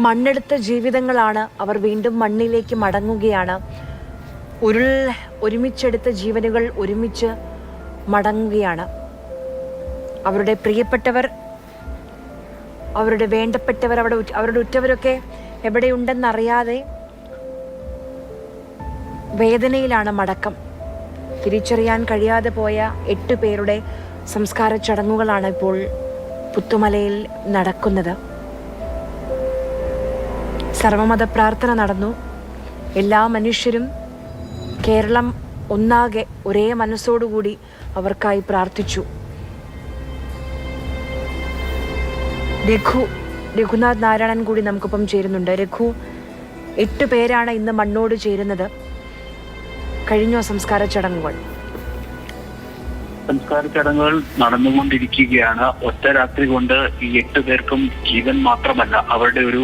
മണ്ണെടുത്ത ജീവിതങ്ങളാണ്. അവർ വീണ്ടും മണ്ണിലേക്ക് മടങ്ങുകയാണ്. ഒരുമിച്ചെടുത്ത ജീവനുകൾ ഒരുമിച്ച് മടങ്ങുകയാണ്. അവരുടെ പ്രിയപ്പെട്ടവർ, അവരുടെ വേണ്ടപ്പെട്ടവർ, അവരുടെ ഉറ്റവരൊക്കെ എവിടെയുണ്ടെന്നറിയാതെ വേദനയിലാണ് മടക്കം. തിരിച്ചറിയാൻ കഴിയാതെ പോയ 8 പേരുടെ സംസ്കാര ചടങ്ങുകളാണ് ഇപ്പോൾ പുത്തുമലയിൽ നടക്കുന്നത്. സർവമത പ്രാർത്ഥന നടന്നു. എല്ലാ മനുഷ്യരും, കേരളം ഒന്നാകെ ഒരേ മനസ്സോടുകൂടി അവർക്കായി പ്രാർത്ഥിച്ചു. രഘുനാഥ് നാരായണൻ കൂടി നമുക്കൊപ്പം ചേരുന്നുണ്ട്. രഘു, 8 പേരാണ് ഇന്ന് മണ്ണോട് ചേരുന്നത്. കഴിഞ്ഞോ സംസ്കാര ചടങ്ങുകൾ? സംസ്കാര ചടങ്ങുകൾ നടന്നുകൊണ്ടിരിക്കുകയാണ്. ഒറ്റ രാത്രി കൊണ്ട് ഈ 8 പേർക്കും ജീവൻ മാത്രമല്ല, അവരുടെ ഒരു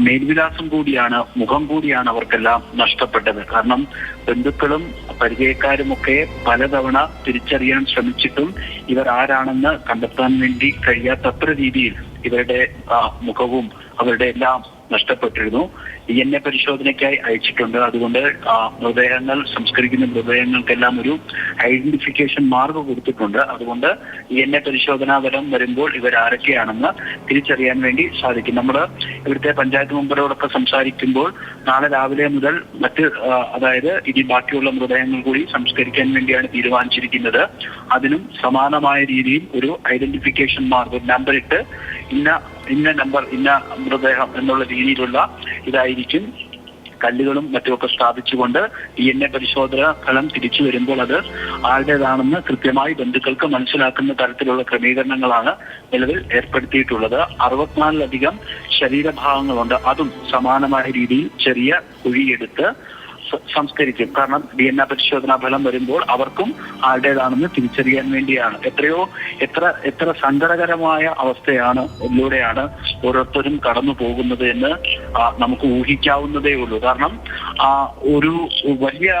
മേൽവിലാസം കൂടിയാണ്, മുഖം കൂടിയാണ് അവർക്കെല്ലാം നഷ്ടപ്പെട്ടത്. കാരണം ബന്ധുക്കളും പരിചയക്കാരുമൊക്കെ പലതവണ തിരിച്ചറിയാൻ ശ്രമിച്ചിട്ടും ഇവർ ആരാണെന്ന് കണ്ടെത്താൻ വേണ്ടി കഴിയാത്തത്ര രീതിയിൽ ഇവരുടെ മുഖവും അവരുടെ എല്ലാം നഷ്ടപ്പെട്ടിരുന്നു. DNA പരിശോധനയ്ക്കായി അയച്ചിട്ടുണ്ട്. അതുകൊണ്ട് മൃതദേഹങ്ങൾ, സംസ്കരിക്കുന്ന മൃതദേഹങ്ങൾക്കെല്ലാം ഒരു ഐഡന്റിഫിക്കേഷൻ മാർക്ക് കൊടുത്തിട്ടുണ്ട്. അതുകൊണ്ട് DNA പരിശോധനാ ഫലം വരുമ്പോൾ ഇവരാരൊക്കെയാണെന്ന് തിരിച്ചറിയാൻ വേണ്ടി സാധിക്കും. നമ്മൾ ഇവിടുത്തെ പഞ്ചായത്ത് മെമ്പറോടൊക്കെ സംസാരിക്കുമ്പോൾ നാളെ രാവിലെ മുതൽ അതായത് ഇനി ബാക്കിയുള്ള മൃതദേഹങ്ങൾ കൂടി സംസ്കരിക്കാൻ വേണ്ടിയാണ് തീരുമാനിച്ചിരിക്കുന്നത്. അതിനും സമാനമായ രീതിയിൽ ഒരു ഐഡന്റിഫിക്കേഷൻ മാർക്ക്, നമ്പർ ഇട്ട് ഇന്ന നമ്പർ, ഇന്ന മൃതദേഹം എന്നുള്ള രീതിയിലുള്ള ഇതായിരിക്കും കല്ലുകളും മറ്റുമൊക്കെ സ്ഥാപിച്ചുകൊണ്ട് DNA പരിശോധന ഫലം തിരിച്ചു വരുമ്പോൾ അത് ആരുടേതാണെന്ന് കൃത്യമായി ബന്ധുക്കൾക്ക് മനസ്സിലാക്കുന്ന തരത്തിലുള്ള ക്രമീകരണങ്ങളാണ് നിലവിൽ ഏർപ്പെടുത്തിയിട്ടുള്ളത്. 64ലധികം ശരീരഭാഗങ്ങളുണ്ട്. അതും സമാനമായ രീതിയിൽ ചെറിയ കുഴിയെടുത്ത് സംസ്കരിക്കും. കാരണം DNA പരിശോധനാ ഫലം വരുമ്പോൾ അവർക്കും ആരുടേതാണെന്ന് തിരിച്ചറിയാൻ വേണ്ടിയാണ്. എത്ര സങ്കടകരമായ അവസ്ഥയാണ് ഇതിലൂടെയാണ് ഓരോരുത്തരും കടന്നു പോകുന്നത് എന്ന് നമുക്ക് ഊഹിക്കാവുന്നതേ ഉള്ളൂ. കാരണം ഒരു വലിയ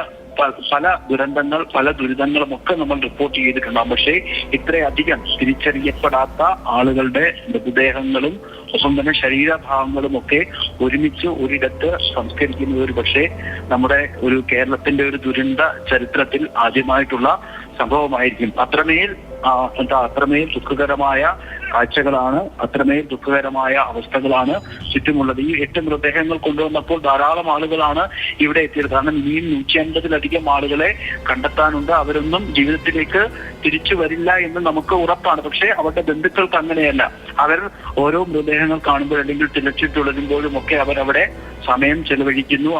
പല ദുരന്തങ്ങൾ, പല ദുരിതങ്ങളും ഒക്കെ നമ്മൾ റിപ്പോർട്ട് ചെയ്തിട്ടുണ്ടാകും. പക്ഷേ ഇത്രയധികം തിരിച്ചറിയപ്പെടാത്ത ആളുകളുടെ മൃതദേഹങ്ങളും ഒപ്പം തന്നെ ശരീരഭാഗങ്ങളും ഒക്കെ ഒരുമിച്ച് ഒരിടത്ത് സംസ്കരിക്കുന്നത് ഒരു പക്ഷേ നമ്മുടെ ഒരു കേരളത്തിന്റെ ഒരു ദുരന്ത ചരിത്രത്തിൽ ആദ്യമായിട്ടുള്ള സംഭവമായിരിക്കും. അത്രമേൽ ദുഃഖകരമായ കാഴ്ചകളാണ്, അത്രമേൽ ദുഃഖകരമായ അവസ്ഥകളാണ് ചുറ്റുമുള്ളത്. ഈ 8 മൃതദേഹങ്ങൾ കൊണ്ടുവന്നപ്പോൾ ധാരാളം ആളുകളാണ് ഇവിടെ എത്തിയത്. കാരണം ഇനിയും 150ലധികം ആളുകളെ കണ്ടെത്താനുണ്ട്. അവരൊന്നും ജീവിതത്തിലേക്ക് തിരിച്ചു വരില്ല എന്ന് നമുക്ക് ഉറപ്പാണ്. പക്ഷേ അവരുടെ ബന്ധുക്കൾക്ക് അങ്ങനെയല്ല. അവർ ഓരോ മൃതദേഹങ്ങൾ കാണുമ്പോൾ അല്ലെങ്കിൽ തിരച്ചിട്ടുള്ളതുമ്പോഴും ഒക്കെ അവരവിടെ സമയം ചെലവഴിക്കുന്നു.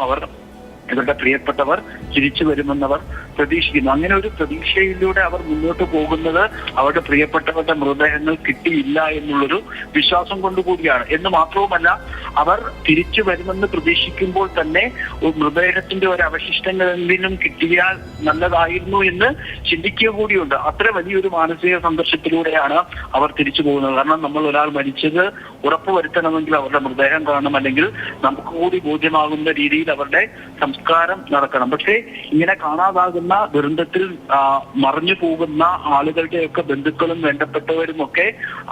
ഇവരുടെ പ്രിയപ്പെട്ടവർ തിരിച്ചു വരുമെന്നവർ പ്രതീക്ഷിക്കുന്നു. അങ്ങനെ ഒരു പ്രതീക്ഷയിലൂടെ അവർ മുന്നോട്ട് പോകുന്നത് അവരുടെ പ്രിയപ്പെട്ടവരുടെ മൃതദേഹങ്ങൾ കിട്ടിയില്ല എന്നുള്ളൊരു വിശ്വാസം കൊണ്ടുകൂടിയാണ്. എന്ന് മാത്രവുമല്ല, അവർ തിരിച്ചു വരുമെന്ന് പ്രതീക്ഷിക്കുമ്പോൾ തന്നെ മൃതദേഹത്തിന്റെ ഒരു അവശിഷ്ടങ്ങളെങ്കിലും കിട്ടിയാൽ നല്ലതായിരുന്നു എന്ന് ചിന്തിക്കുക കൂടിയുണ്ട്. അത്ര വലിയൊരു മാനസിക സംഘർഷത്തിലൂടെയാണ് അവർ തിരിച്ചു പോകുന്നത്. കാരണം നമ്മൾ ഒരാൾ മരിച്ചത് ഉറപ്പുവരുത്തണമെങ്കിൽ അവരുടെ മൃതദേഹം കാണണം, അല്ലെങ്കിൽ നമുക്ക് കൂടി ബോധ്യമാകുന്ന രീതിയിൽ അവരുടെ സംസ്കാരം നടക്കണം. പക്ഷേ ഇങ്ങനെ കാണാതാകുന്ന ദുരന്തത്തിൽ മറഞ്ഞു പോകുന്ന ആളുകളുടെയൊക്കെ ബന്ധുക്കളും വേണ്ടപ്പെട്ടവരും ഒക്കെ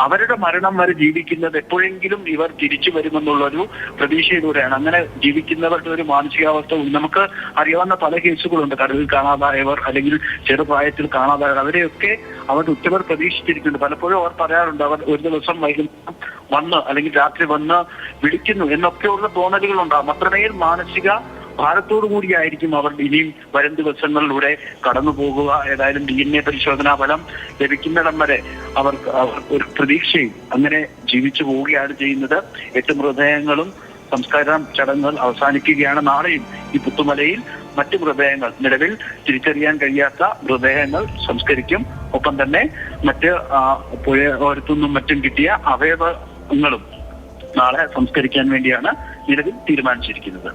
അവരുടെ മരണം വരെ ജീവിക്കുന്നത് എപ്പോഴെങ്കിലും ഇവർ തിരിച്ചു വരുമെന്നുള്ളൊരു പ്രതീക്ഷയിലൂടെയാണ്. അങ്ങനെ ജീവിക്കുന്നവരുടെ ഒരു മാനസികാവസ്ഥ നമുക്ക് അറിയാവുന്ന പല കേസുകളുണ്ട്. കടലിൽ കാണാതായവർ അല്ലെങ്കിൽ ചെറുപ്രായത്തിൽ കാണാതായവർ, അവരെയൊക്കെ അവരുടെ ഉറ്റവർ പ്രതീക്ഷിച്ചിരിക്കുന്നുണ്ട്. പലപ്പോഴും അവർ പറയാറുണ്ട്, അവർ ഒരു ദിവസം വൈകുന്നേരം വന്ന് അല്ലെങ്കിൽ രാത്രി വന്ന് വിളിക്കുന്നു എന്നൊക്കെയുള്ള തോന്നലുകൾ ഉണ്ടാകും. അത്രമേൽ മാനസിക ഭാരത്തോടു കൂടിയായിരിക്കും അവർ ഇനിയും വരും ദിവസങ്ങളിലൂടെ കടന്നു പോകുക. ഏതായാലും DNA പരിശോധനാ ഫലം ലഭിക്കുന്നിടം വരെ അവർ ഒരു പ്രതീക്ഷയും അങ്ങനെ ജീവിച്ചു പോവുകയാണ് ചെയ്യുന്നത്. 8 മൃതദേഹങ്ങളും സംസ്കാര ചടങ്ങുകൾ അവസാനിക്കുകയാണ്. നാളെയും ഈ പുത്തുമലയിൽ മറ്റു മൃതദേഹങ്ങൾ, നിലവിൽ തിരിച്ചറിയാൻ കഴിയാത്ത മൃതദേഹങ്ങൾ സംസ്കരിക്കും. ഒപ്പം തന്നെ മറ്റ് പുഴയോരത്തുനിന്നും മറ്റും കിട്ടിയ അവയവങ്ങളും നാളെ സംസ്കരിക്കാൻ വേണ്ടിയാണ് നിലവിൽ തീരുമാനിച്ചിരിക്കുന്നത്.